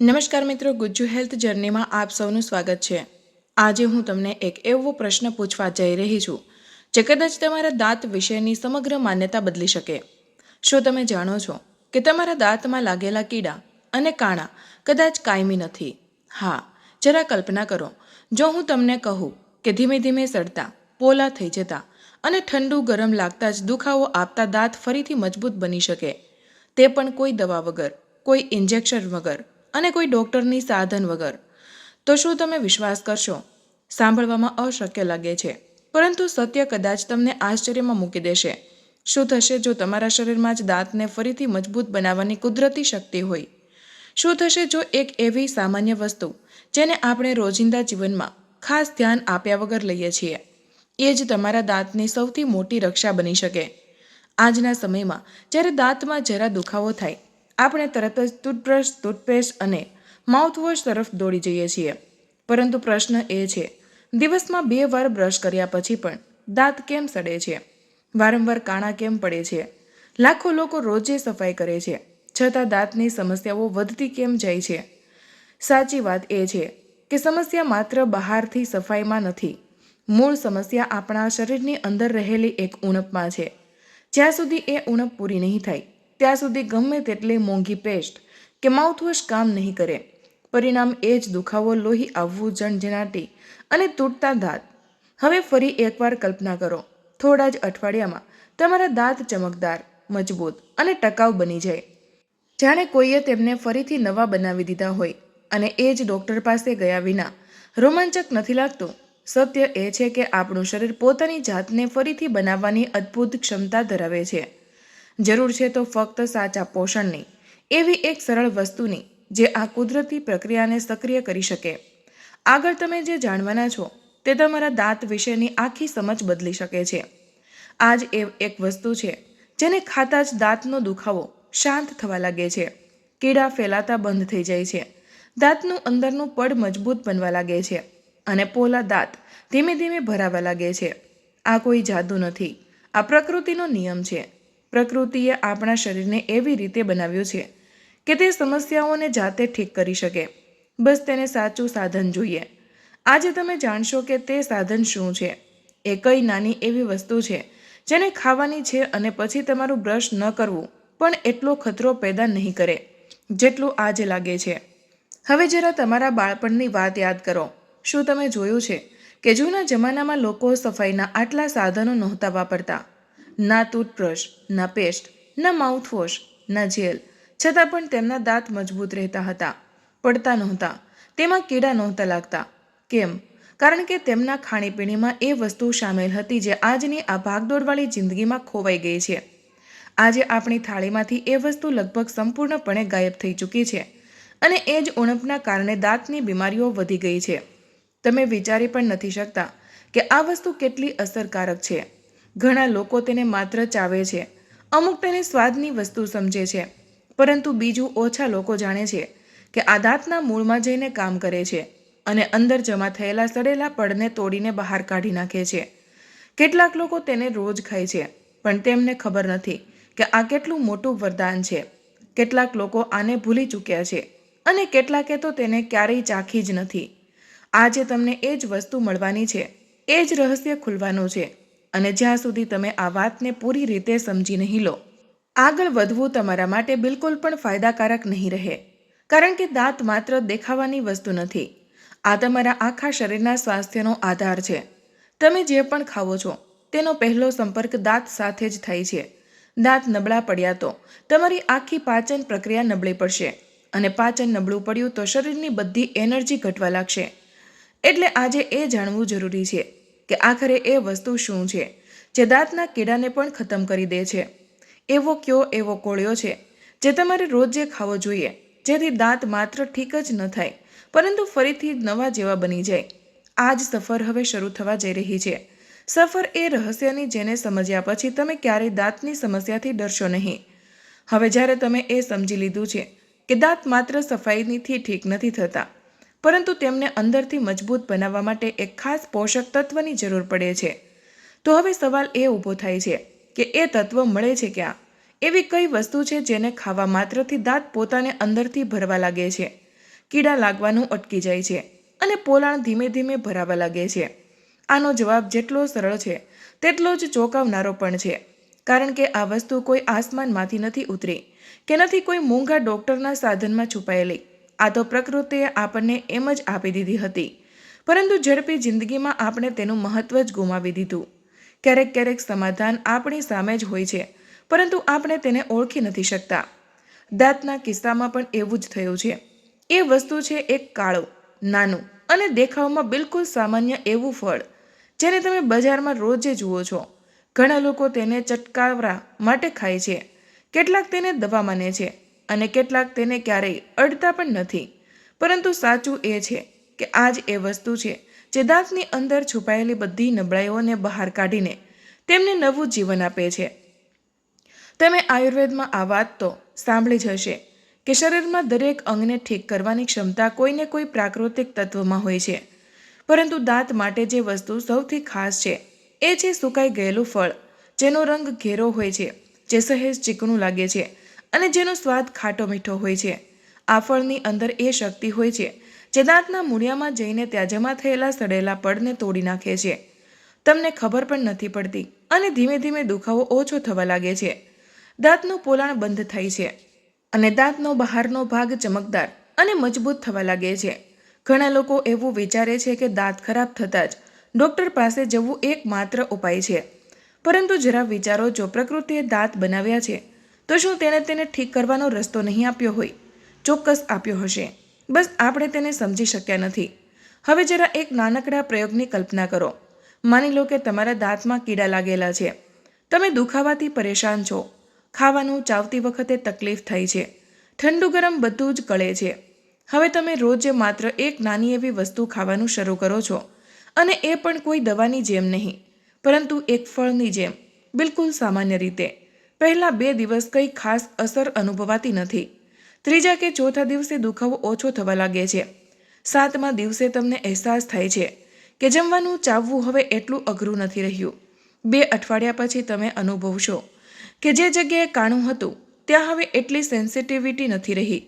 નમસ્કાર મિત્રો, ગુજ્જુ હેલ્થ જર્નીમાં આપ સૌનું સ્વાગત છે। આજે હું તમને એક એવો પ્રશ્ન પૂછવા જઈ રહી છું જે કદાચ તમારા દાંત વિશેની સમગ્ર માન્યતા બદલી શકે। શું તમે જાણો છો કે તમારા દાંતમાં લાગેલા કીડા અને કાણા કદાચ કાયમી નથી? હા, જરા કલ્પના કરો, જો હું તમને કહું કે ધીમે ધીમે સડતા, પોલા થઈ જતા અને ઠંડુ ગરમ લાગતા જ દુખાવો આપતા દાંત ફરીથી મજબૂત બની શકે, તે પણ કોઈ દવા વગર, કોઈ ઇન્જેક્શન વગર અને કોઈ ડૉક્ટરની સાધન વગર, તો શું તમે વિશ્વાસ કરશો? સાંભળવામાં અશક્ય લાગે છે, પરંતુ સત્ય કદાચ તમને આશ્ચર્યમાં મૂકી દેશે। શું થશે જો તમારા શરીરમાં જ દાંતને ફરીથી મજબૂત બનાવવાની કુદરતી શક્તિ હોય? શું થશે જો એક એવી સામાન્ય વસ્તુ જેને આપણે રોજિંદા જીવનમાં ખાસ ધ્યાન આપ્યા વગર લઈએ છીએ, એ જ તમારા દાંતની સૌથી મોટી રક્ષા બની શકે? આજના સમયમાં જ્યારે દાંતમાં જરા દુખાવો થાય, આપણે તરત જ ટૂથબ્રશ, ટૂથપેસ્ટ અને માઉથવોશ તરફ દોડી જઈએ છીએ। પરંતુ પ્રશ્ન એ છે, દિવસમાં 2 વાર બ્રશ કર્યા પછી પણ દાંત કેમ સડે છે? વારંવાર કાણા કેમ પડે છે? લાખો લોકો રોજે સફાઈ કરે છે, છતાં દાંતની સમસ્યાઓ વધતી કેમ જાય છે? સાચી વાત એ છે કે સમસ્યા માત્ર બહારથી સફાઈમાં નથી, મૂળ સમસ્યા આપણા શરીરની અંદર રહેલી એક ઉણપમાં છે। જ્યાં સુધી એ ઉણપ પૂરી નહીં થાય, ત્યાં સુધી ગમે તેટલી મોંઘી પેસ્ટ કે માઉથવોશ કામ નહીં કરે। પરિણામ એ જ દુખાવો, લોહી આવવું, ઝણઝણાટી અને તૂટતા દાંત। હવે ફરી એકવાર કલ્પના કરો, થોડા જ અઠવાડિયામાં તમારા દાંત ચમકદાર, મજબૂત અને ટકાઉ બની જાય, જાણે કોઈએ તેમને ફરીથી નવા બનાવી દીધા હોય, અને એ જ ડૉક્ટર પાસે ગયા વિના। રોમાંચક નથી લાગતું? સત્ય એ છે કે આપણું શરીર પોતાની જાતને ફરીથી બનાવવાની અદ્ભુત ક્ષમતા ધરાવે છે। જરૂર છે તો ફક્ત સાચા પોષણની, એવી એક સરળ વસ્તુની જે આ કુદરતી પ્રક્રિયાને સક્રિય કરી શકે। આગળ તમે જે જાણવાના છો તે તમારા દાંત વિશેની આખી સમજ બદલી શકે છે। આ જ એક વસ્તુ છે જેને ખાતા જ દાંતનો દુખાવો શાંત થવા લાગે છે, કીડા ફેલાતા બંધ થઈ જાય છે, દાંતનું અંદરનું પડ મજબૂત બનવા લાગે છે અને પોલા દાંત ધીમે ધીમે ભરાવા લાગે છે। આ કોઈ જાદુ નથી, આ પ્રકૃતિનો નિયમ છે। પ્રકૃતિએ આપણા શરીરને એવી રીતે બનાવ્યું છે કે તે સમસ્યાઓને જાતે ઠીક કરી શકે, બસ તેને સાચું સાધન જોઈએ। આજે તમે જાણશો કે તે સાધન શું છે। એ કઈ નાની એવી વસ્તુ છે જેને ખાવાની છે અને પછી તમારું બ્રશ ન કરવું પણ એટલો ખતરો પેદા નહીં કરે જેટલું આજે લાગે છે। હવે જરા તમારા બાળપણની વાત યાદ કરો। શું તમે જોયું છે કે જૂના જમાનામાં લોકો સફાઈના આટલા સાધનો નહોતા વાપરતા? ના ટૂથબ્રશ, ના પેસ્ટ, ના માઉથવોશ, ના જેલ, છતાં પણ તેમના દાંત મજબૂત રહેતા હતા, પડતા નહોતા, તેમાં કીડા નહોતા લાગતા। કેમ? કારણ કે તેમના ખાણીપીણીમાં એ વસ્તુ સામેલ હતી જે આજની આ ભાગદોડવાળી જિંદગીમાં ખોવાઈ ગઈ છે। આજે આપણી થાળીમાંથી એ વસ્તુ લગભગ સંપૂર્ણપણે ગાયબ થઈ ચૂકી છે, અને એ જ ઉણપના કારણે દાંતની બીમારીઓ વધી ગઈ છે। તમે વિચારી પણ નથી શકતા કે આ વસ્તુ કેટલી અસરકારક છે। ઘણા લોકો તેને માત્ર ચાવે છે, અમુક તેને સ્વાદની વસ્તુ સમજે છે, પરંતુ બીજું ઓછા લોકો જાણે છે કે આ દાંતના મૂળમાં જઈને કામ કરે છે અને અંદર જમા થયેલા સડેલા પડને તોડીને બહાર કાઢી નાખે છે। કેટલાક લોકો તેને રોજ ખાય છે, પણ તેમને ખબર નથી કે આ કેટલું મોટું વરદાન છે। કેટલાક લોકો આને ભૂલી ચૂક્યા છે અને કેટલાકે તો તેને ક્યારેય ચાખી જ નથી। આજે તમને એ જ વસ્તુ મળવાની છે, એ જ રહસ્ય ખુલવાનું છે, અને જ્યાં સુધી તમે આ વાતને પૂરી રીતે સમજી નહીં લો, આગળ વધવું તમારા માટે બિલકુલ પણ ફાયદાકારક નહીં રહે। કારણ કે દાંત માત્ર દેખાવાની વસ્તુ નથી, આ તમારા આખા શરીરના સ્વાસ્થ્યનો આધાર છે। તમે જે પણ ખાવો છો તેનો પહેલો સંપર્ક દાંત સાથે જ થાય છે। દાંત નબળા પડ્યા તો તમારી આખી પાચન પ્રક્રિયા નબળી પડશે, અને પાચન નબળું પડ્યું તો શરીરની બધી એનર્જી ઘટવા લાગશે। એટલે આજે એ જાણવું જરૂરી છે કે આખરે એ વસ્તુ શું છે જે દાંતના કીડાને પણ ખતમ કરી દે છે। એવો કયો એવો કોળિયો છે જે તમારે રોજ ખાવો જોઈએ, જેથી દાંત માત્ર ઠીક જ ન થાય, પરંતુ ફરીથી નવા જેવા બની જાય। આ જ સફર હવે શરૂ થવા જઈ રહી છે। સફર એ રહસ્યની જેને સમજ્યા પછી તમે ક્યારેય દાંતની સમસ્યાથી ડરશો નહીં। હવે જ્યારે તમે એ સમજી લીધું છે કે દાંત માત્ર સફાઈથી ઠીક નથી થતા, પરંતુ તેમને અંદરથી મજબૂત બનાવવા માટે એક ખાસ પોષક તત્વની જરૂર પડે છે, તો હવે સવાલ એ ઊભો થાય છે કે એ તત્વ મળે છે ક્યાં? એવી કઈ વસ્તુ છે જેને ખાવા માત્રથી દાંત પોતાને અંદરથી ભરવા લાગે છે? કીડા લાગવાનું અટકી જાય છે અને પોલાણ ધીમે ધીમે ભરાવા લાગે છે. આનો જવાબ જેટલો સરળ છે તેટલો જ ચોંકાવનારો પણ છે, કારણ કે આ વસ્તુ કોઈ આસમાનમાંથી નથી ઉતરી કે નથી કોઈ મોંઘા ડૉક્ટરના સાધનમાં છુપાયેલી. આ તો પ્રકૃતિએ આપણને એમ જ આપી દીધી હતી, પરંતુ ઝડપી જિંદગીમાં આપણે તેનું મહત્ત્વ જ ગુમાવી દીધું. ક્યારેક સમાધાન આપણી સામે જ હોય છે, પરંતુ આપણે તેને ઓળખી નથી શકતા. દાંતના કિસ્સામાં પણ એવું જ થયું છે. એ વસ્તુ છે એક કાળું, નાનું અને દેખાવમાં બિલકુલ સામાન્ય એવું ફળ, જેને તમે બજારમાં રોજે જુઓ છો. ઘણા લોકો તેને ચટકારા માટે ખાય છે, કેટલાક તેને દવા માને છે અને કેટલાક તેને ક્યારેય અડતા પણ નથી. પરંતુ સાચું એ છે કે આ જ એ વસ્તુ છે જે દાંતની અંદર છુપાયેલી બધી નબળાઈઓને બહાર કાઢીને તેમને નવું જીવન આપે છે. તમે આયુર્વેદમાં આ વાત તો સાંભળી જ હશે કે શરીરમાં દરેક અંગને ઠીક કરવાની ક્ષમતા કોઈને કોઈ પ્રાકૃતિક તત્વમાં હોય છે. પરંતુ દાંત માટે જે વસ્તુ સૌથી ખાસ છે એ છે સુકાઈ ગયેલું ફળ, જેનો રંગ ઘેરો હોય છે, જે સહેજ ચીકણું લાગે છે અને જેનો સ્વાદ ખાટો મીઠો હોય છે. આ ફળની અંદર એ શક્તિ હોય છે જે દાંતના મૂળિયામાં જઈને ત્યાં જમા થયેલા સડેલા પડને તોડી નાખે છે. તમને ખબર પણ નથી પડતી અને ધીમે ધીમે દુખાવો ઓછો થવા લાગે છે. દાંતનું પોલાણ બંધ થાય છે અને દાંતનો બહારનો ભાગ ચમકદાર અને મજબૂત થવા લાગે છે. ઘણા લોકો એવું વિચારે છે કે દાંત ખરાબ થતાં જ ડૉક્ટર પાસે જવું એકમાત્ર ઉપાય છે. પરંતુ જરા વિચારો, જો પ્રકૃતિએ દાંત બનાવ્યા છે તો શું તેને ઠીક કરવાનો રસ્તો નહીં આપ્યો હોય? ચોક્કસ આપ્યો હશે, બસ આપણે તેને સમજી શક્યા નથી. હવે જરા એક નાનકડા પ્રયોગની કલ્પના કરો. માની લો કે તમારા દાંતમાં કીડા લાગેલા છે. તમે દુખાવાથી પરેશાન છો. ખાવાનું ચાવતી વખતે તકલીફ થાય છે. ઠંડુ ગરમ બધું જ કળે છે. હવે તમે રોજ માત્ર એક નાની એવી વસ્તુ ખાવાનું શરૂ કરો છો, અને એ પણ કોઈ દવાની જેમ નહીં, પરંતુ એક ફળની જેમ, બિલકુલ સામાન્ય રીતે. પહેલા 2 દિવસ કંઈ ખાસ અસર અનુભવાતી નથી. ત્રીજા કે ચોથા દિવસે દુખાવો ઓછો થવા લાગે છે. 7મા દિવસે તમને અહેસાસ થાય છે કે જમવાનું ચાવવું હવે એટલું અઘરું નથી રહ્યું. 2 અઠવાડિયા પછી તમે અનુભવશો કે જે જગ્યાએ કાણું હતું ત્યાં હવે એટલી સેન્સિટિવિટી નથી રહી.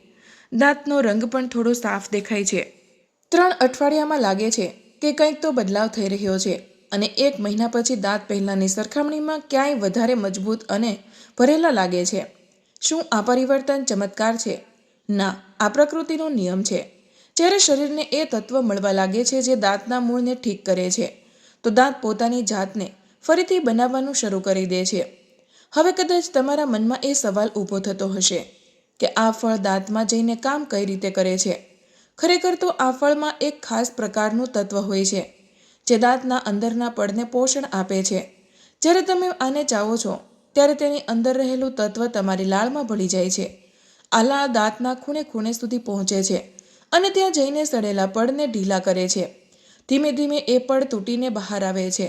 દાંતનો રંગ પણ થોડો સાફ દેખાય છે. 3 અઠવાડિયામાં લાગે છે કે કંઈક તો બદલાવ થઈ રહ્યો છે, અને 1 મહિના પછી દાંત પહેલાંની સરખામણીમાં ક્યાંય વધારે મજબૂત અને ભરેલા લાગે છે. શું આ પરિવર્તન ચમત્કાર છે? ના, આ પ્રકૃતિનો નિયમ છે. જ્યારે શરીરને એ તત્વ મળવા લાગે છે જે દાંતના મૂળને ઠીક કરે છે, તો દાંત પોતાની જાતને ફરીથી બનાવવાનું શરૂ કરી દે છે. હવે કદાચ તમારા મનમાં એ સવાલ ઊભો થતો હશે કે આ ફળ દાંતમાં જઈને કામ કઈ રીતે કરે છે? ખરેખર તો આ ફળમાં એક ખાસ પ્રકારનું તત્વ હોય છે જે દાંતના અંદરના પડને પોષણ આપે છે. જ્યારે તમે આને ચાવો છો ત્યારે તેની અંદર રહેલું તત્વ તમારી લાળમાં ભળી જાય છે. આ લાળ દાંતના ખૂણે સુધી પહોંચે છે અને ત્યાં જઈને સડેલા પડને ઢીલા કરે છે. ધીમે ધીમે એ પડ તૂટીને બહાર આવે છે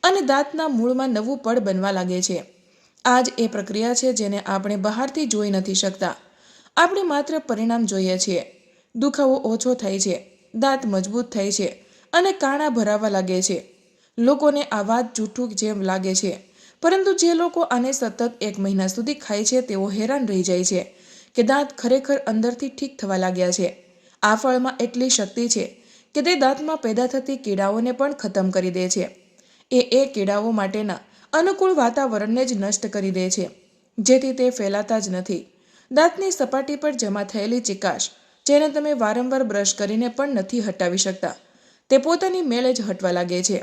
અને દાંતના મૂળમાં નવું પડ બનવા લાગે છે. આ જ એ પ્રક્રિયા છે જેને આપણે બહારથી જોઈ નથી શકતા. આપણે માત્ર પરિણામ જોઈએ છીએ. દુખાવો ઓછો થાય છે, દાંત મજબૂત થાય છે અને કાણા ભરાવા લાગે છે. લોકોને આ વાત જૂઠું જેમ લાગે છે, પરંતુ જે લોકો આને સતત 1 મહિના સુધી ખાય છે તેઓ હેરાન રહી જાય છે કે દાંત ખરેખર અંદરથી ઠીક થવા લાગ્યા છે. આ ફળમાં એટલી શક્તિ છે કે તે દાંતમાં પેદા થતી કીડાઓને પણ ખતમ કરી દે છે. એ કીડાઓ માટેના અનુકૂળ વાતાવરણને જ નષ્ટ કરી દે છે, જેથી તે ફેલાતા જ નથી. દાંતની સપાટી પર જમા થયેલી ચિકાશ, જેને તમે વારંવાર બ્રશ કરીને પણ નથી હટાવી શકતા, તે પોતાની મેળે જ હટવા લાગે છે.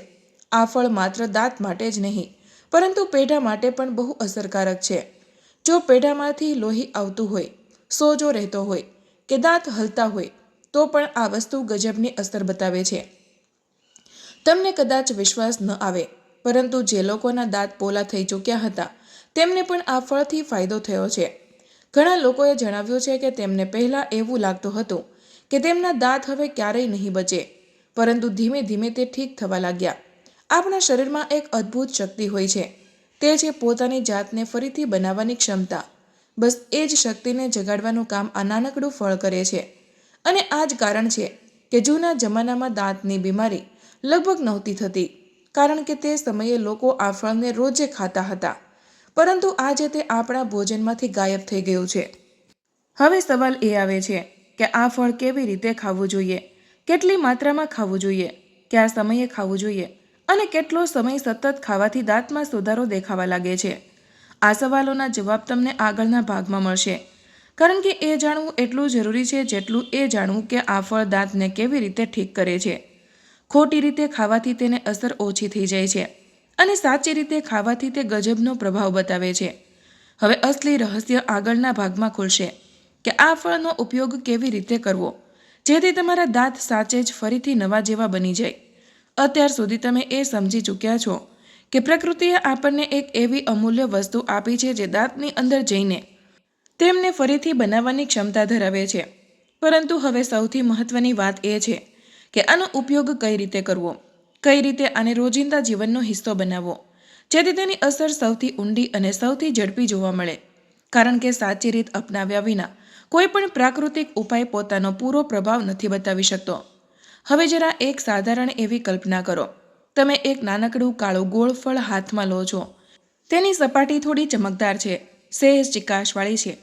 આ ફળ માત્ર દાંત માટે જ નહીં, પરંતુ પેઢા માટે પણ બહુ અસરકારક છે. જો પેઢામાંથી લોહી આવતું હોય, સોજો રહેતો હોય કે દાંત હલતા હોય, તો પણ આ વસ્તુ ગજબની અસર બતાવે છે. તમને કદાચ વિશ્વાસ ન આવે, પરંતુ જે લોકોના દાંત પોલા થઈ ચૂક્યા હતા તેમને પણ આ ફળથી ફાયદો થયો છે. ઘણા લોકોએ જણાવ્યું છે કે તેમને પહેલાં એવું લાગતું હતું કે તેમના દાંત હવે ક્યારેય નહીં બચે, પરંતુ ધીમે ધીમે તે ઠીક થવા લાગ્યા. આપણા શરીરમાં એક અદ્ભુત શક્તિ હોય છે, તે છે પોતાની જાતને ફરીથી બનાવવાની ક્ષમતા. બસ એ જ શક્તિને જગાડવાનું કામ આ નાનકડું ફળ કરે છે. અને આ જ કારણ છે કે જૂના જમાનામાં દાંતની બીમારી લગભગ નહોતી થતી, કારણ કે તે સમયે લોકો આ ફળને રોજે ખાતા હતા. પરંતુ આજે તે આપણા ભોજનમાંથી ગાયબ થઈ ગયું છે. હવે સવાલ એ આવે છે કે આ ફળ કેવી રીતે ખાવું જોઈએ, કેટલી માત્રામાં ખાવું જોઈએ, કયા સમયે ખાવું જોઈએ અને કેટલો સમય સતત ખાવાથી દાંતમાં સુધારો દેખાવા લાગે છે. આ સવાલોના જવાબ તમને આગળના ભાગમાં મળશે, કારણ કે એ જાણવું એટલું જરૂરી છે જેટલું એ જાણવું કે આ ફળ દાંતને કેવી રીતે ઠીક કરે છે. ખોટી રીતે ખાવાથી તેને અસર ઓછી થઈ જાય છે અને સાચી રીતે ખાવાથી તે ગજબનો પ્રભાવ બતાવે છે. હવે અસલી રહસ્ય આગળના ભાગમાં ખુલશે કે આ ફળનો ઉપયોગ કેવી રીતે કરવો જેથી તમારા દાંત સાચે જ ફરીથી નવા જેવા બની જાય. અત્યાર સુધી તમે એ સમજી ચૂક્યા છો કે પ્રકૃતિએ આપણને એક એવી અમૂલ્ય વસ્તુ આપી છે જે દાંતની અંદર જઈને તેમને ફરીથી બનાવવાની ક્ષમતા ધરાવે છે. પરંતુ હવે સૌથી મહત્વની વાત એ છે કે આનો ઉપયોગ કઈ રીતે કરવો, કઈ રીતે આને રોજિંદા જીવનનો હિસ્સો બનાવવો જેથી તેની અસર સૌથી ઊંડી અને સૌથી ઝડપી જોવા મળે. કારણ કે સાચી રીત અપનાવ્યા વિના કોઈ પણ પ્રાકૃતિક ઉપાય પોતાનો પૂરો પ્રભાવ નથી બતાવી શકતો. હવે જરા એક સાધારણ એવી કલ્પના કરો. તમે એક નાનકડું કાળું ગોળ ફળ હાથમાં લો છો. તેની સપાટી થોડી ચમકદાર છે, સહેજ ચીકાશવાળી છે.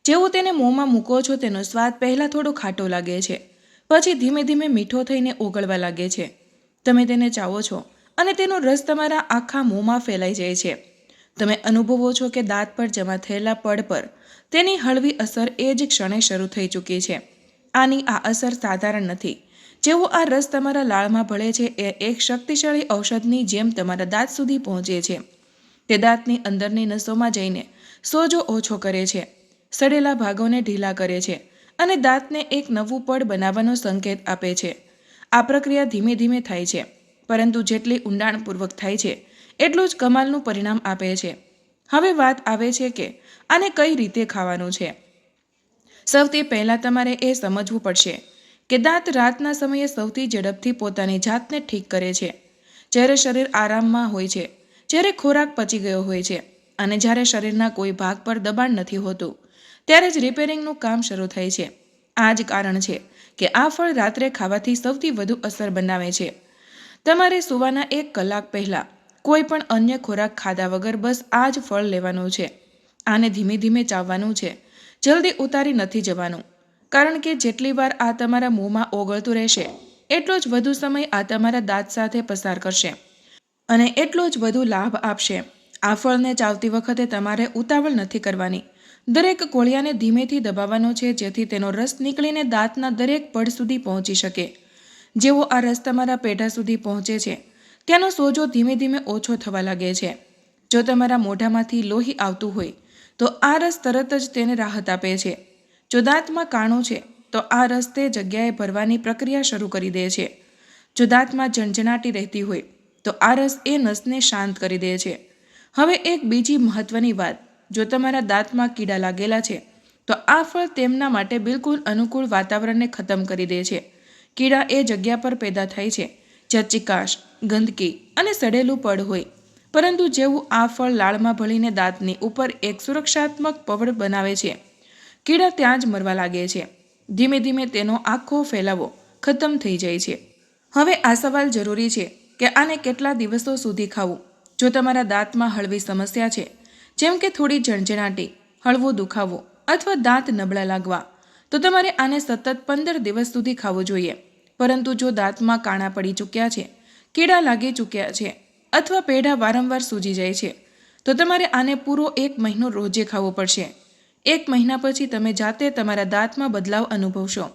જેવું તેને મોંમાં મૂકો છો તેનો સ્વાદ પહેલાં થોડો ખાટો લાગે છે, પછી ધીમે ધીમે મીઠો થઈને ઓગળવા લાગે છે. તમે તેને ચાવો છો અને તેનો રસ તમારા આખા મોંમાં ફેલાઈ જાય છે. તમે અનુભવો છો કે દાંત પર જમા થયેલા પડ પર તેની હળવી અસર એ જ ક્ષણે શરૂ થઈ ચૂકી છે. આની આ અસર સાધારણ નથી. જેવો આ રસ તમારા લાળમાં ભળે છે એ એક શક્તિશાળી ઔષધની જેમ તમારા દાંત સુધી પહોંચે છે. તે દાંતની અંદરની નસોમાં જઈને સોજો ઓછો કરે છે, સડેલા ભાગોને ઢીલા કરે છે અને દાંતને એક નવું પડ બનાવવાનો સંકેત આપે છે. આ પ્રક્રિયા ધીમે ધીમે થાય છે, પરંતુ જેટલી ઊંડાણપૂર્વક થાય છે એટલું જ કમાલનું પરિણામ આપે છે. હવે વાત આવે છે કે આને કઈ રીતે ખાવાનું છે. સૌથી પહેલાં તમારે એ સમજવું પડશે કે દાંત રાતના સમયે સૌથી ઝડપથી પોતાની જાતને ઠીક કરે છે. જ્યારે શરીર આરામમાં હોય છે, જ્યારે ખોરાક પચી ગયો હોય છે અને જ્યારે શરીરના કોઈ ભાગ પર દબાણ નથી હોતું, ત્યારે જ રિપેરિંગનું કામ શરૂ થાય છે. આ જ કારણ છે કે આ ફળ રાત્રે ખાવાથી સૌથી વધુ અસર બનાવે છે. તમારે સૂવાના 1 કલાક પહેલાં કોઈ પણ અન્ય ખોરાક ખાધા વગર બસ આ જ ફળ લેવાનું છે. આને ધીમે ધીમે ચાવવાનું છે, જલ્દી ઉતારી નથી જવાનું. કારણ કે જેટલી વાર આ તમારા મોંમાં ઓગળતું રહેશે એટલો જ વધુ સમય આ તમારા દાંત સાથે પસાર કરશે અને એટલો જ વધુ લાભ આપશે. આ ફળને ચાવતી વખતે તમારે ઉતાવળ નથી કરવાની. દરેક કોળિયાને ધીમેથી દબાવવાનો છે જેથી તેનો રસ નીકળીને દાંતના દરેક પડ સુધી પહોંચી શકે. જેવો આ રસ તમારા પેઢા સુધી પહોંચે છે ત્યાંનો સોજો ધીમે ધીમે ઓછો થવા લાગે છે. જો તમારા મોઢામાંથી લોહી આવતું હોય તો આ રસ તરત જ તેને રાહત આપે છે. જો દાંતમાં કાણું છે તો આ રસ તે જગ્યાએ ભરવાની પ્રક્રિયા શરૂ કરી દે છે. જો દાંતમાં ઝણઝણાટી રહેતી હોય તો આ રસ એ નસને શાંત કરી દે છે. હવે એક બીજી મહત્વની વાત, જો તમારા દાંતમાં કીડા લાગેલા છે તો આ ફળ તેમના માટે બિલકુલ અનુકૂળ વાતાવરણને ખતમ કરી દે છે. કીડા એ જગ્યા પર પેદા થાય છે જ્યાં ચીકાશ, ગંદકી અને સડેલું પડ હોય. પરંતુ જેવું આ ફળ લાળમાં ભળીને દાંતની ઉપર એક સુરક્ષાત્મક પવડ બનાવે છે, કીડા ત્યાં જ મરવા લાગે છે. ધીમે ધીમે તેનો આખો ફેલાવો ખતમ થઈ જાય છે. હવે આ સવાલ જરૂરી છે કે આને કેટલા દિવસો સુધી ખાવું. જો તમારા દાંતમાં હળવી સમસ્યા છે, જેમ કે થોડી ઝણઝણાટી, હળવો દુખાવો અથવા દાંત નબળા લાગવા, તો તમારે આને સતત 15 દિવસ સુધી ખાવું જોઈએ. પરંતુ જો દાંતમાં કાણા પડી ચૂક્યા છે, કીડા લાગી ચૂક્યા છે અથવા પેઢા વારંવાર સૂજી જાય છે, તો તમારે આને પૂરો 1 મહિનો રોજે ખાવો પડશે. 1 મહિના પછી તમે જાતે તમારા દાંતમાં બદલાવ અનુભવશો.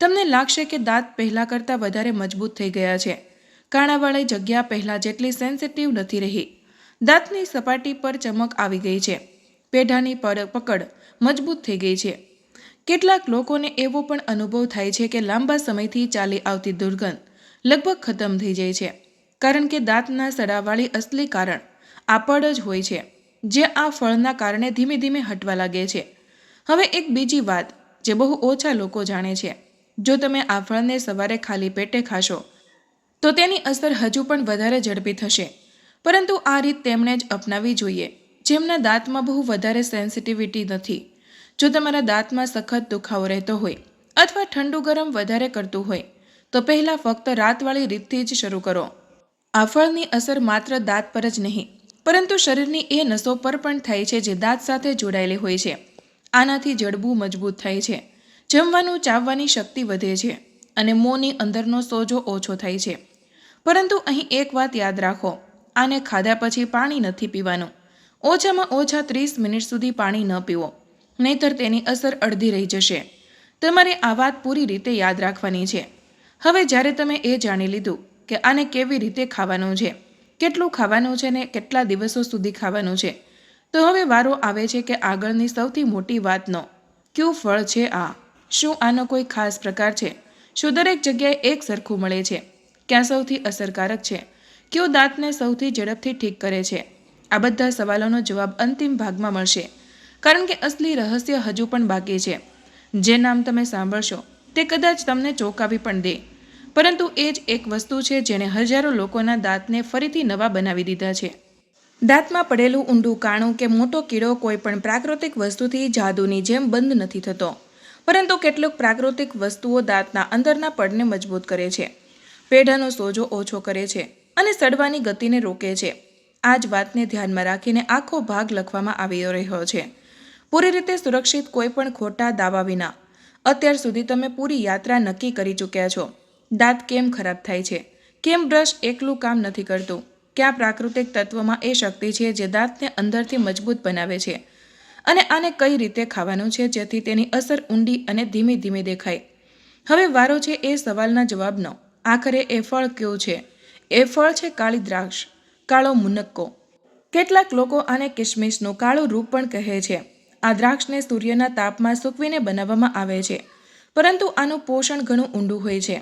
તમને લાગશે કે દાંત પહેલાં કરતાં વધારે મજબૂત થઈ ગયા છે. કાણાવાળી જગ્યા પહેલાં જેટલી સેન્સિટિવ નથી રહી. દાંતની સપાટી પર ચમક આવી ગઈ છે. પેઢાની પકડ મજબૂત થઈ ગઈ છે. કેટલાક લોકોને એવો પણ અનુભવ થાય છે કે લાંબા સમયથી ચાલી આવતી દુર્ગંધ લગભગ ખતમ થઈ જાય છે. કારણ કે દાંતના સડાવાળી અસલી કારણ આ પડ જ હોય છે, જે આ ફળના કારણે ધીમે ધીમે હટવા લાગે છે. હવે એક બીજી વાત જે બહુ ઓછા લોકો જાણે છે, જો તમે આ ફળને સવારે ખાલી પેટે ખાશો તો તેની અસર હજુ પણ વધારે ઝડપી થશે. પરંતુ આ રીત તેમણે જ અપનાવવી જોઈએ જેમના દાંતમાં બહુ વધારે સેન્સિટિવિટી નથી. જો તમારા દાંતમાં સખત દુખાવો રહેતો હોય અથવા ઠંડુ ગરમ વધારે કરતું હોય તો પહેલાં ફક્ત રાતવાળી રીતથી જ શરૂ કરો. આ ફળની અસર માત્ર દાંત પર જ નહીં, પરંતુ શરીરની એ નસો પર પણ થાય છે જે દાંત સાથે જોડાયેલી હોય છે. આનાથી જડબું મજબૂત થાય છે, જમવાનું ચાવવાની શક્તિ વધે છે અને મોંની અંદરનો સોજો ઓછો થાય છે. પરંતુ અહીં એક વાત યાદ રાખો, આને ખાધા પછી પાણી નથી પીવાનું. ઓછામાં ઓછા 30 મિનિટ સુધી પાણી ન પીવો, નહીંતર તેની અસર અડધી રહી જશે. તમારે આ વાત પૂરી રીતે યાદ રાખવાની છે. હવે જ્યારે તમે એ જાણી લીધું કે આને કેવી રીતે ખાવાનું છે, કેટલું ખાવાનું છે ને કેટલા દિવસો સુધી ખાવાનું છે, તો હવે વારો આવે છે કે આગળની સૌથી મોટી વાતનો. કયું ફળ છે આ? શું આનો કોઈ ખાસ પ્રકાર છે? શું દરેક જગ્યાએ એક સરખું મળે છે? ક્યાં સૌથી અસરકારક છે? કયો દાંતને સૌથી ઝડપથી ઠીક કરે છે? આ બધા સવાલોનો જવાબ અંતિમ ભાગમાં મળશે, કારણ કે અસલી રહસ્ય હજુ પણ બાકી છે. જે નામ તમે સાંભળશો તે કદાચ તમને ચોંકાવી પણ દે, પરંતુ એ જ એક વસ્તુ છે જેણે હજારો લોકોના દાંતને ફરીથી નવા બનાવી દીધા છે. દાંતમાં પડેલું ઊંડું કાણું કે મોટો કીડો કોઈ પણ પ્રાકૃતિક વસ્તુથી જાદુની જેમ બંધ નથી થતો, પરંતુ કેટલીક પ્રાકૃતિક વસ્તુઓ દાંતના અંદરના પડને મજબૂત કરે છે, પેઢાનો સોજો ઓછો કરે છે અને સડવાની ગતિને રોકે છે. આ જ વાતને ધ્યાનમાં રાખીને આખો ભાગ લખવામાં આવી રહ્યો છે, પૂરી રીતે સુરક્ષિત, કોઈ પણ ખોટા દાવા વિના. અત્યાર સુધી તમે પૂરી યાત્રા નક્કી કરી ચૂક્યા છો. દાંત કેમ ખરાબ થાય છે, કેમ બ્રશ એકલું કામ નથી કરતું, ક્યાં પ્રાકૃતિક તત્વમાં એ શક્તિ છે જે દાંતને અંદરથી મજબૂત બનાવે છે, અને આને કઈ રીતે ખાવાનું છે જેથી તેની અસર ઊંડી અને ધીમે ધીમે દેખાય. હવે વારો છે એ સવાલના જવાબનો. આખરે એ ફળ કયું છે? એ ફળ છે કાળી દ્રાક્ષ, કાળો મુનક્કો. કેટલાક લોકો આને કિશમિશનું કાળું રૂપ પણ કહે છે. આ દ્રાક્ષને સૂર્યના તાપમાં સૂકવીને બનાવવામાં આવે છે, પરંતુ આનું પોષણ ઘણું ઊંડું હોય છે.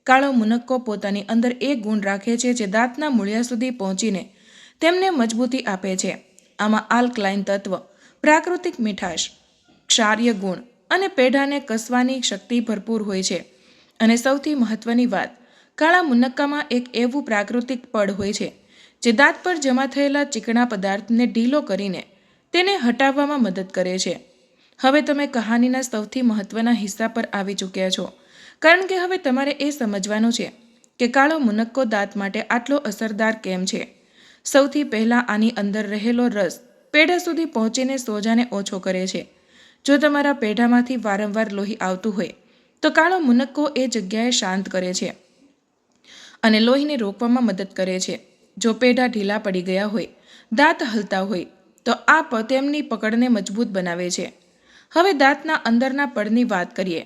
કાળો મુનક્કો પોતાની અંદર એ ગુણ રાખે છે જે દાંતના મૂળિયા સુધી પહોંચીને તેમને મજબૂતી આપે છે. આમાં આલ્કલાઇન તત્વ, પ્રાકૃતિક મીઠાશ, ક્ષાર્ય ગુણ અને પેઢાને કસવાની શક્તિ ભરપૂર હોય છે. અને સૌથી મહત્વની વાત, કાળા મુનક્કામાં એક એવું પ્રાકૃતિક પડ હોય છે જે દાંત પર જમા થયેલા ચીકણા પદાર્થને ઢીલો કરીને તેને હટાવવામાં મદદ કરે છે. હવે તમે કહાનીના સૌથી મહત્વના હિસ્સા પર આવી ચૂક્યા છો, કારણ કે હવે તમારે એ સમજવાનું છે કે કાળો મુનક્કો દાંત માટે આટલો અસરદાર કેમ છે. સૌથી પહેલાં આની અંદર રહેલો રસ પેઢા સુધી પહોંચીને સોજાને ઓછો કરે છે. જો તમારા પેઢામાંથી વારંવાર લોહી આવતું હોય તો કાળો મુનક્કો એ જગ્યાએ શાંત કરે છે અને લોહીને રોકવામાં મદદ કરે છે. જો પેઢા ઢીલા પડી ગયા હોય, દાંત હલતા હોય, તો આ તેમની પકડને મજબૂત બનાવે છે. હવે દાંતના અંદરના પડની વાત કરીએ.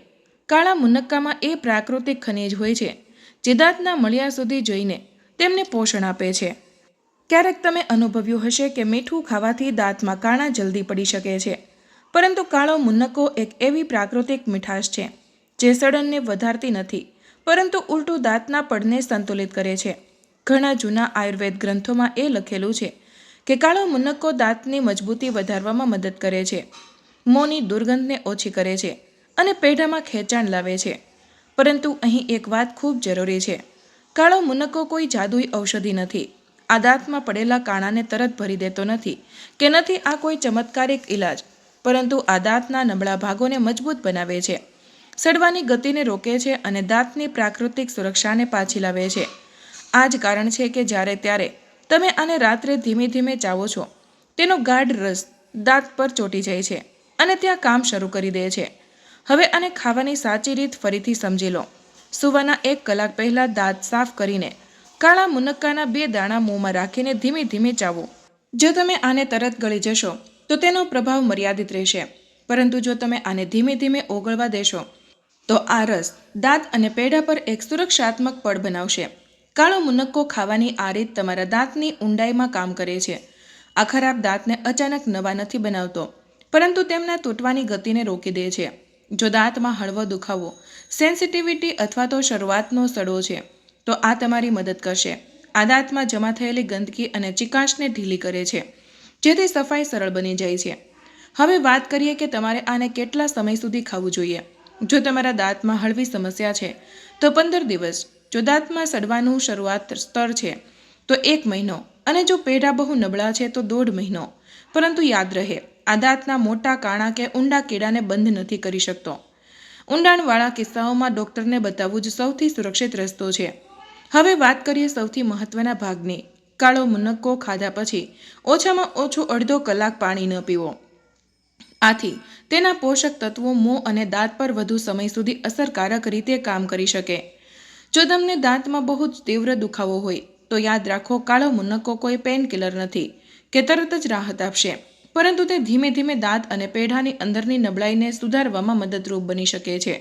કાળા મુનક્કામાં એ પ્રાકૃતિક ખનિજ હોય છે જે દાંતના મળિયા સુધી જઈને તેમને પોષણ આપે છે. ક્યારેક તમે અનુભવ્યું હશે કે મીઠું ખાવાથી દાંતમાં કાણા જલ્દી પડી શકે છે, પરંતુ કાળો મુનક્કો એક એવી પ્રાકૃતિક મીઠાશ છે જે સડનને વધારતી નથી, પરંતુ ઉલટું દાંતના પડને સંતુલિત કરે છે. ઘણા જૂના આયુર્વેદ ગ્રંથોમાં એ લખેલું છે કે કાળો મુનક્કો દાંતની મજબૂતી વધારવામાં મદદ કરે છે, મોંની દુર્ગંધને ઓછી કરે છે અને પેઢામાં ખેંચાણ લાવે છે. પરંતુ અહીં એક વાત ખૂબ જરૂરી છે. કાળો મુનક્કો કોઈ જાદુઈ ઔષધિ નથી. આ દાંતમાં પડેલા કાણાને તરત ભરી દેતો નથી કે નથી આ કોઈ ચમત્કારિક ઇલાજ, પરંતુ આ દાંતના નબળા ભાગોને મજબૂત બનાવે છે, સડવાની ગતિને રોકે છે અને દાંતની પ્રાકૃતિક સુરક્ષાને પાછી લાવે છે. આ જ કારણ છે કે જ્યારે ત્યારે તમે આને રાત્રે ધીમે ધીમે ચાવો છો, તેનો ગાઢ રસ દાંત પર ચોંટી જાય છે અને ત્યાં કામ શરૂ કરી દે છે. હવે આને ખાવાની સાચી રીત ફરીથી સમજી લો. સૂવાના 1 કલાક પહેલાં દાંત સાફ કરીને કાળા મુનક્કાના 2 દાણા મોંમાં રાખીને ધીમે ધીમે ચાવો. જો તમે આને તરત ગળી જશો તો તેનો પ્રભાવ મર્યાદિત રહેશે, પરંતુ જો તમે આને ધીમે ધીમે ઓગળવા દેશો તો આ રસ દાંત અને પેઢા પર એક સુરક્ષાત્મક પડ બનાવશે. કાળો મુનક્કો ખાવાની આ રીત તમારા દાંતની ઊંડાઈમાં કામ કરે છે. આ ખરાબ દાંતને અચાનક નવા નથી બનાવતો, પરંતુ તેમના તૂટવાની ગતિને રોકી દે છે. જો દાંતમાં હળવો દુખાવો, સેન્સિટિવિટી અથવા તો શરૂઆતનો સડો છે, તો આ તમારી મદદ કરશે. આ દાંતમાં જમા થયેલી ગંદકી અને ચીકાશને ઢીલી કરે છે, જેથી સફાઈ સરળ બની જાય છે. હવે વાત કરીએ કે તમારે આને કેટલા સમય સુધી ખાવું જોઈએ. જો તમારા દાંતમાં હળવી સમસ્યા છે તો 15 દિવસ, જો દાંતમાં સડવાનું શરૂઆત સ્તર છે તો 1 મહિનો, અને જો પેઢા બહુ નબળા છે તો 1.5 મહિનો. પરંતુ યાદ રહે, આ દાંતના મોટા કાણા કે ઊંડા કીડાને બંધ નથી કરી શકતો. ઊંડાણવાળા કિસ્સાઓમાં ડૉક્ટરને બતાવવું જ સૌથી સુરક્ષિત રસ્તો છે. હવે વાત કરીએ સૌથી મહત્વના ભાગની. કાળો મુનક્કો ખાધા પછી ઓછામાં ઓછું અડધો કલાક પાણી ન પીવો. આથી તેના પોષક તત્વો મોં અને દાંત પર વધુ સમય સુધી અસરકારક રીતે કામ કરી શકે. જો તમને દાંતમાં બહુ જ તીવ્ર દુખાવો હોય તો યાદ રાખો, કાળો મુનક્કો કોઈ પેનકિલર નથી કે તરત જ રાહત આપશે, પરંતુ તે ધીમે ધીમે દાંત અને પેઢાની અંદરની નબળાઈને સુધારવામાં મદદરૂપ બની શકે છે.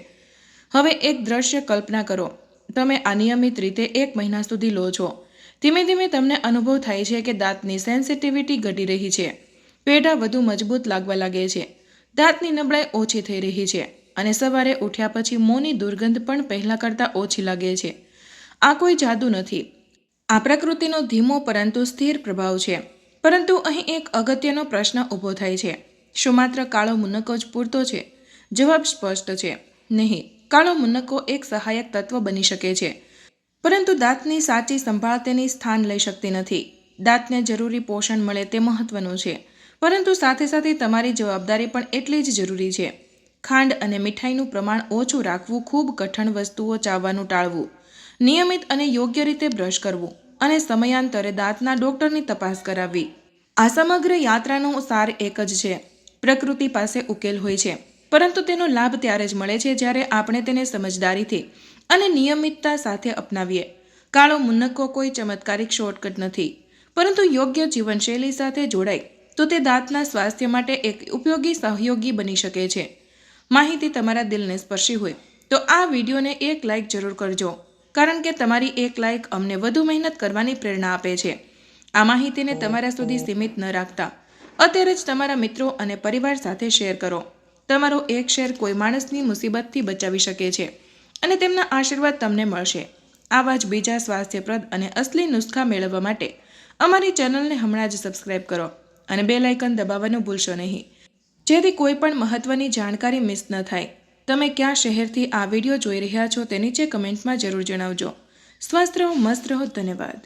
હવે એક દ્રશ્ય કલ્પના કરો. તમે આ નિયમિત રીતે 1 મહિના સુધી લો છો. ધીમે ધીમે તમને અનુભવ થાય છે કે દાંતની સેન્સિટિવિટી ઘટી રહી છે, પેઢા વધુ મજબૂત લાગવા લાગે છે, દાંતની નબળાઈ ઓછી થઈ રહી છે અને સવારે ઉઠ્યા પછી મોંની દુર્ગંધ પણ પહેલાં કરતાં ઓછી લાગે છે. આ કોઈ જાદુ નથી. આ પ્રકૃતિનો ધીમો પરંતુ સ્થિર પ્રભાવ છે. પરંતુ અહીં એક અગત્યનો પ્રશ્ન ઊભો થાય છે. શું માત્ર કાળો મુનક્કો જ પૂરતો છે? જવાબ સ્પષ્ટ છે, નહીં. કાળો મુનક્કો એક સહાયક તત્વ બની શકે છે, પરંતુ દાંતની સાચી સંભાળ તેની સ્થાન લઈ શકતી નથી. દાંતને જરૂરી પોષણ મળે તે મહત્વનું છે, પરંતુ સાથે સાથે તમારી જવાબદારી પણ એટલી જ જરૂરી છે. ખાંડ અને મીઠાઈનું પ્રમાણ ઓછું રાખવું, ખૂબ કઠણ વસ્તુઓ ચાવવાનું ટાળવું, નિયમિત અને યોગ્ય રીતે બ્રશ કરવું અને સમયાંતરે દાંતના ડૉક્ટરની તપાસ કરાવવી. આ સમગ્ર યાત્રાનો સાર એક જ છે. પ્રકૃતિ પાસે ઉકેલ હોય છે, પરંતુ તેનો લાભ ત્યારે જ મળે છે જ્યારે આપણે તેને સમજદારીથી અને નિયમિતતા સાથે અપનાવીએ. કાળો મુનક્કો કોઈ ચમત્કારિક શોર્ટકટ નથી, પરંતુ યોગ્ય જીવનશૈલી સાથે જોડાય તો તે દાંતના સ્વાસ્થ્ય માટે એક ઉપયોગી સહયોગી બની શકે છે. માહિતી તમારા દિલને સ્પર્શી હોય તો આ વિડીયોને એક લાઇક જરૂર કરજો, કારણ કે તમારી એક લાઇક અમને વધુ મહેનત કરવાની પ્રેરણા આપે છે. આ માહિતીને તમારા સુધી સીમિત ન રાખતા અત્યારે જ તમારા મિત્રો અને પરિવાર સાથે શેર કરો. તમારો એક શેર કોઈ માણસની મુસીબતથી બચાવી શકે છે અને તેમના આશીર્વાદ તમને મળશે. આવા જ બીજા સ્વાસ્થ્યપ્રદ અને અસલી નુસ્ખા મેળવવા માટે અમારી ચેનલને હમણાં જ સબસ્ક્રાઇબ કરો અને બેલ આઇકન દબાવવાનું ભૂલશો નહીં, જેથી કોઈ પણ મહત્વની જાણકારી મિસ ન થાય. તમે કયા શહેરથી આ વિડીયો જોઈ રહ્યા છો તે નીચે કમેન્ટમાં જરૂર જણાવજો. સ્વસ્થ રહો, મસ્ત રહો. ધન્યવાદ.